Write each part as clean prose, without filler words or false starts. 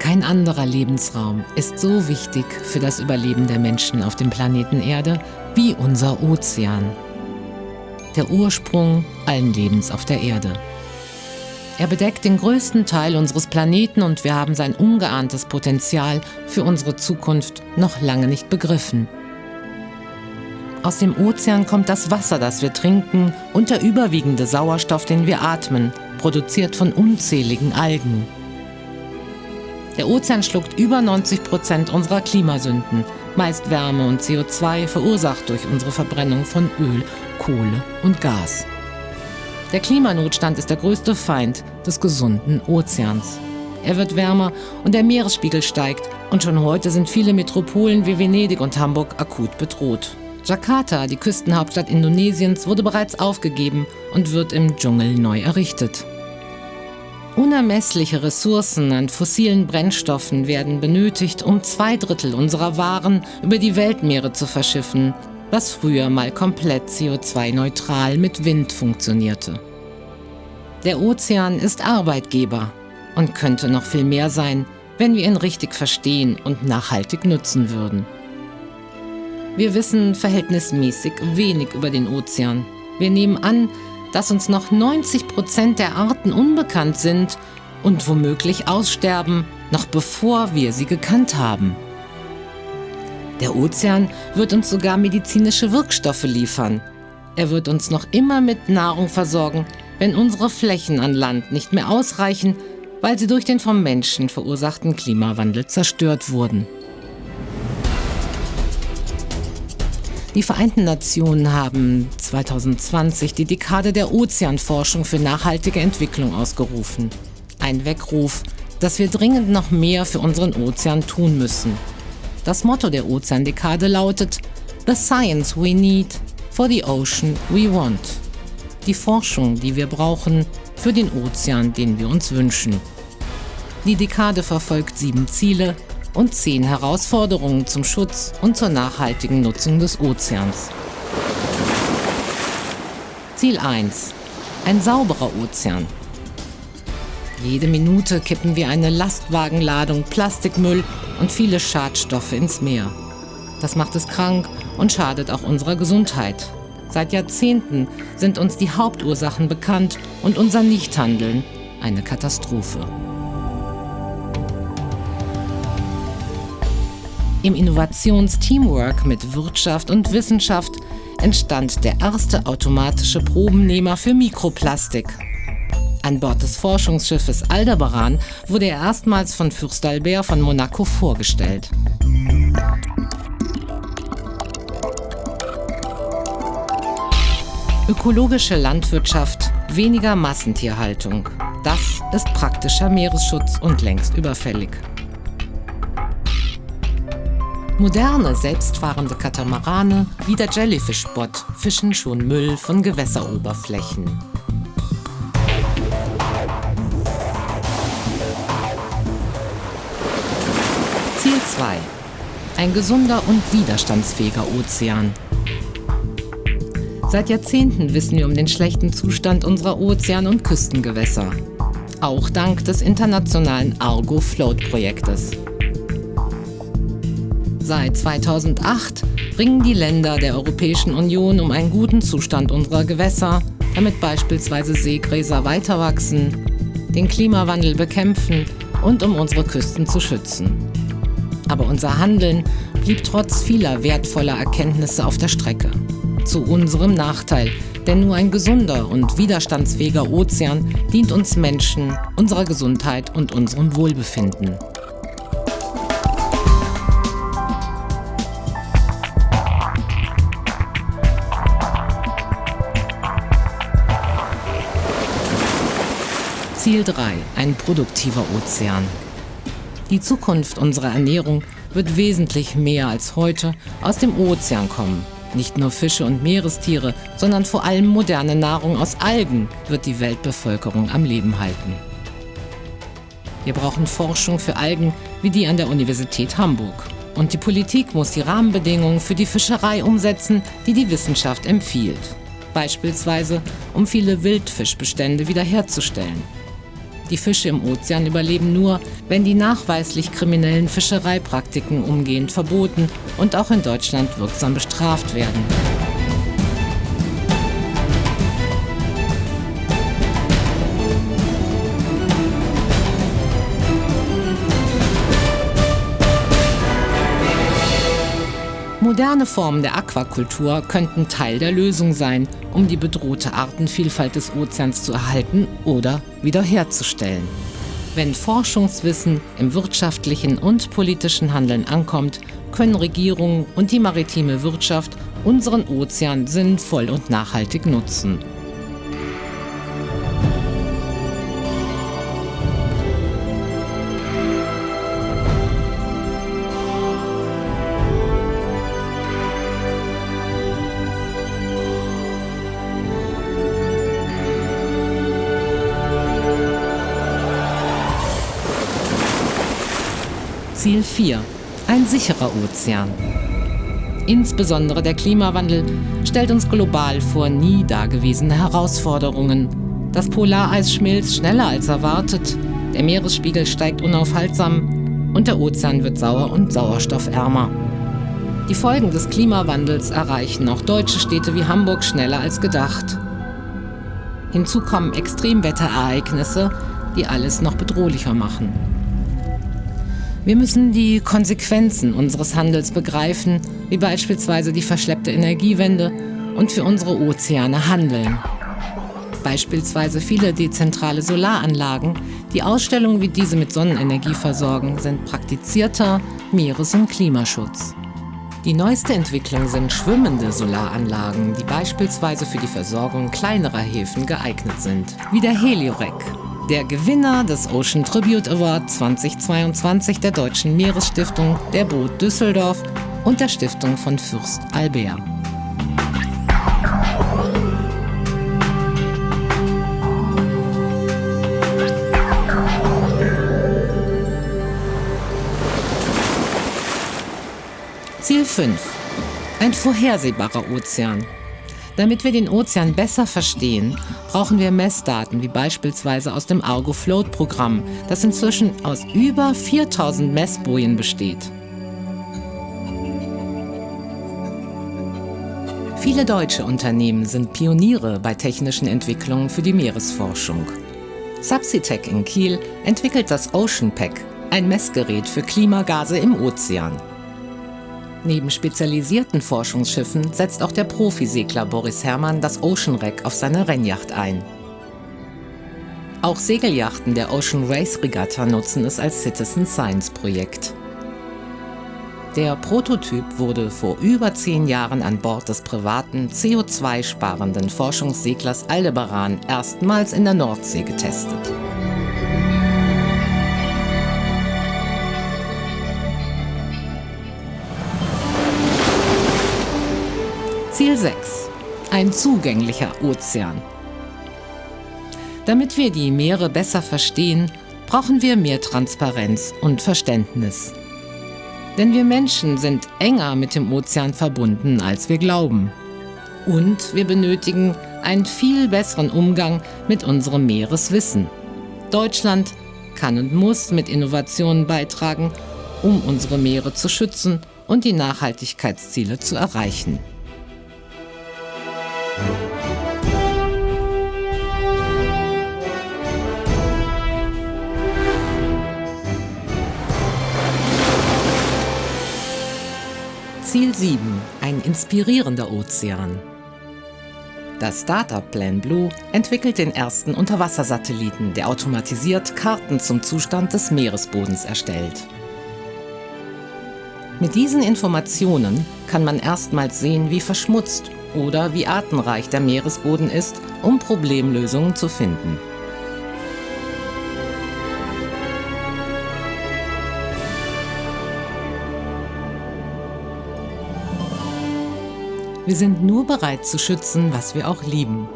Kein anderer Lebensraum ist so wichtig für das Überleben der Menschen auf dem Planeten Erde wie unser Ozean. Der Ursprung allen Lebens auf der Erde. Er bedeckt den größten Teil unseres Planeten und wir haben sein ungeahntes Potenzial für unsere Zukunft noch lange nicht begriffen. Aus dem Ozean kommt das Wasser, das wir trinken, und der überwiegende Sauerstoff, den wir atmen, produziert von unzähligen Algen. Der Ozean schluckt über 90% unserer Klimasünden, meist Wärme und CO2, verursacht durch unsere Verbrennung von Öl, Kohle und Gas. Der Klimanotstand ist der größte Feind des gesunden Ozeans. Er wird wärmer und der Meeresspiegel steigt und schon heute sind viele Metropolen wie Venedig und Hamburg akut bedroht. Jakarta, die Küstenhauptstadt Indonesiens, wurde bereits aufgegeben und wird im Dschungel neu errichtet. Unermessliche Ressourcen an fossilen Brennstoffen werden benötigt, um 2/3 unserer Waren über die Weltmeere zu verschiffen, was früher mal komplett CO2-neutral mit Wind funktionierte. Der Ozean ist Arbeitgeber und könnte noch viel mehr sein, wenn wir ihn richtig verstehen und nachhaltig nutzen würden. Wir wissen verhältnismäßig wenig über den Ozean. Wir nehmen an, dass uns noch 90% der Arten unbekannt sind und womöglich aussterben, noch bevor wir sie gekannt haben. Der Ozean wird uns sogar medizinische Wirkstoffe liefern. Er wird uns noch immer mit Nahrung versorgen, wenn unsere Flächen an Land nicht mehr ausreichen, weil sie durch den vom Menschen verursachten Klimawandel zerstört wurden. Die Vereinten Nationen haben 2020 die Dekade der Ozeanforschung für nachhaltige Entwicklung ausgerufen. Ein Weckruf, dass wir dringend noch mehr für unseren Ozean tun müssen. Das Motto der Ozeandekade lautet "The science we need for the ocean we want." Die Forschung, die wir brauchen für den Ozean, den wir uns wünschen. Die Dekade verfolgt 7 Ziele und 10 Herausforderungen zum Schutz und zur nachhaltigen Nutzung des Ozeans. Ziel 1: Ein sauberer Ozean. Jede Minute kippen wir eine Lastwagenladung Plastikmüll und viele Schadstoffe ins Meer. Das macht es krank und schadet auch unserer Gesundheit. Seit Jahrzehnten sind uns die Hauptursachen bekannt und unser Nichthandeln eine Katastrophe. Im Innovations-Teamwork mit Wirtschaft und Wissenschaft entstand der erste automatische Probennehmer für Mikroplastik. An Bord des Forschungsschiffes Aldebaran wurde er erstmals von Fürst Albert von Monaco vorgestellt. Ökologische Landwirtschaft, weniger Massentierhaltung. Das ist praktischer Meeresschutz und längst überfällig. Moderne, selbstfahrende Katamarane wie der Jellyfish-Bot fischen schon Müll von Gewässeroberflächen. Ziel 2: Ein gesunder und widerstandsfähiger Ozean. Seit Jahrzehnten wissen wir um den schlechten Zustand unserer Ozean- und Küstengewässer. Auch dank des internationalen Argo-Float-Projektes. Seit 2008 ringen die Länder der Europäischen Union um einen guten Zustand unserer Gewässer, damit beispielsweise Seegräser weiter wachsen, den Klimawandel bekämpfen und um unsere Küsten zu schützen. Aber unser Handeln blieb trotz vieler wertvoller Erkenntnisse auf der Strecke. Zu unserem Nachteil, denn nur ein gesunder und widerstandsfähiger Ozean dient uns Menschen, unserer Gesundheit und unserem Wohlbefinden. Ziel 3: Ein produktiver Ozean. Die Zukunft unserer Ernährung wird wesentlich mehr als heute aus dem Ozean kommen. Nicht nur Fische und Meerestiere, sondern vor allem moderne Nahrung aus Algen wird die Weltbevölkerung am Leben halten. Wir brauchen Forschung für Algen wie die an der Universität Hamburg. Und die Politik muss die Rahmenbedingungen für die Fischerei umsetzen, die die Wissenschaft empfiehlt. Beispielsweise, um viele Wildfischbestände wiederherzustellen. Die Fische im Ozean überleben nur, wenn die nachweislich kriminellen Fischereipraktiken umgehend verboten und auch in Deutschland wirksam bestraft werden. Moderne Formen der Aquakultur könnten Teil der Lösung sein, um die bedrohte Artenvielfalt des Ozeans zu erhalten oder wiederherzustellen. Wenn Forschungswissen im wirtschaftlichen und politischen Handeln ankommt, können Regierungen und die maritime Wirtschaft unseren Ozean sinnvoll und nachhaltig nutzen. Ziel 4. Ein sicherer Ozean. Insbesondere der Klimawandel stellt uns global vor nie dagewesene Herausforderungen. Das Polareis schmilzt schneller als erwartet, der Meeresspiegel steigt unaufhaltsam und der Ozean wird sauer und sauerstoffärmer. Die Folgen des Klimawandels erreichen auch deutsche Städte wie Hamburg schneller als gedacht. Hinzu kommen Extremwetterereignisse, die alles noch bedrohlicher machen. Wir müssen die Konsequenzen unseres Handels begreifen, wie beispielsweise die verschleppte Energiewende, und für unsere Ozeane handeln. Beispielsweise viele dezentrale Solaranlagen, die Ausstellungen wie diese mit Sonnenenergie versorgen, sind praktizierter Meeres- und Klimaschutz. Die neueste Entwicklung sind schwimmende Solaranlagen, die beispielsweise für die Versorgung kleinerer Häfen geeignet sind, wie der Heliorec. Der Gewinner des Ocean Tribute Award 2022 der Deutschen Meeresstiftung, der Boot Düsseldorf und der Stiftung von Fürst Albert. Ziel 5. Ein vorhersehbarer Ozean. Damit wir den Ozean besser verstehen, brauchen wir Messdaten, wie beispielsweise aus dem Argo-Float-Programm, das inzwischen aus über 4000 Messbojen besteht. Viele deutsche Unternehmen sind Pioniere bei technischen Entwicklungen für die Meeresforschung. Subsitec in Kiel entwickelt das OceanPack, ein Messgerät für Klimagase im Ozean. Neben spezialisierten Forschungsschiffen setzt auch der Profisegler Boris Herrmann das OceanRec auf seine Rennjacht ein. Auch Segelyachten der Ocean Race Regatta nutzen es als Citizen Science Projekt. Der Prototyp wurde vor über 10 Jahren an Bord des privaten, CO2-sparenden Forschungsseglers Aldebaran erstmals in der Nordsee getestet. Ziel 6. Ein zugänglicher Ozean. Damit wir die Meere besser verstehen, brauchen wir mehr Transparenz und Verständnis. Denn wir Menschen sind enger mit dem Ozean verbunden, als wir glauben. Und wir benötigen einen viel besseren Umgang mit unserem Meereswissen. Deutschland kann und muss mit Innovationen beitragen, um unsere Meere zu schützen und die Nachhaltigkeitsziele zu erreichen. Ziel 7. Ein inspirierender Ozean. Das Startup PlanBlue entwickelt den ersten Unterwassersatelliten, der automatisiert Karten zum Zustand des Meeresbodens erstellt. Mit diesen Informationen kann man erstmals sehen, wie verschmutzt oder wie artenreich der Meeresboden ist, um Problemlösungen zu finden. Wir sind nur bereit zu schützen, was wir auch lieben.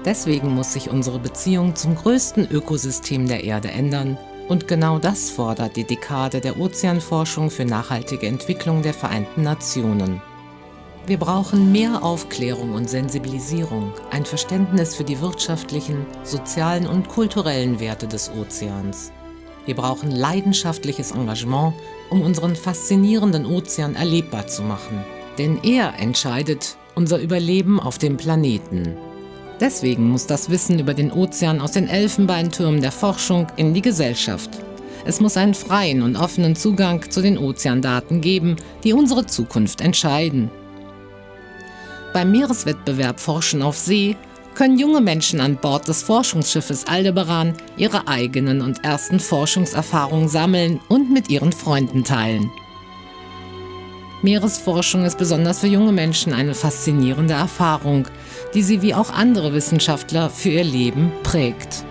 Deswegen muss sich unsere Beziehung zum größten Ökosystem der Erde ändern. Und genau das fordert die Dekade der Ozeanforschung für nachhaltige Entwicklung der Vereinten Nationen. Wir brauchen mehr Aufklärung und Sensibilisierung, ein Verständnis für die wirtschaftlichen, sozialen und kulturellen Werte des Ozeans. Wir brauchen leidenschaftliches Engagement, um unseren faszinierenden Ozean erlebbar zu machen. Denn er entscheidet unser Überleben auf dem Planeten. Deswegen muss das Wissen über den Ozean aus den Elfenbeintürmen der Forschung in die Gesellschaft. Es muss einen freien und offenen Zugang zu den Ozeandaten geben, die unsere Zukunft entscheiden. Beim Meereswettbewerb Forschen auf See können junge Menschen an Bord des Forschungsschiffes Aldebaran ihre eigenen und ersten Forschungserfahrungen sammeln und mit ihren Freunden teilen. Meeresforschung ist besonders für junge Menschen eine faszinierende Erfahrung, die sie wie auch andere Wissenschaftler für ihr Leben prägt.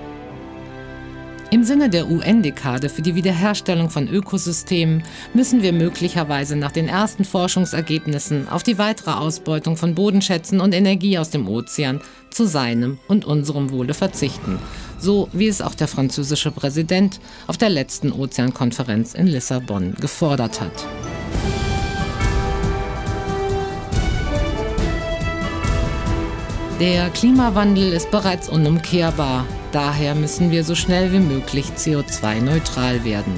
Im Sinne der UN-Dekade für die Wiederherstellung von Ökosystemen müssen wir möglicherweise nach den ersten Forschungsergebnissen auf die weitere Ausbeutung von Bodenschätzen und Energie aus dem Ozean zu seinem und unserem Wohle verzichten, so wie es auch der französische Präsident auf der letzten Ozeankonferenz in Lissabon gefordert hat. Der Klimawandel ist bereits unumkehrbar. Daher müssen wir so schnell wie möglich CO2-neutral werden.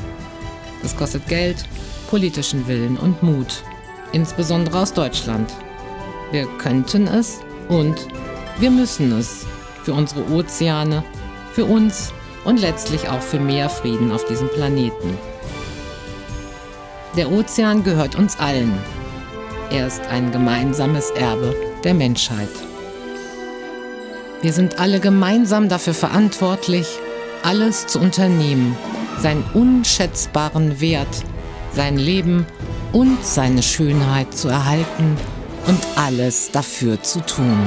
Das kostet Geld, politischen Willen und Mut, insbesondere aus Deutschland. Wir könnten es und wir müssen es für unsere Ozeane, für uns und letztlich auch für mehr Frieden auf diesem Planeten. Der Ozean gehört uns allen. Er ist ein gemeinsames Erbe der Menschheit. Wir sind alle gemeinsam dafür verantwortlich, alles zu unternehmen, seinen unschätzbaren Wert, sein Leben und seine Schönheit zu erhalten und alles dafür zu tun.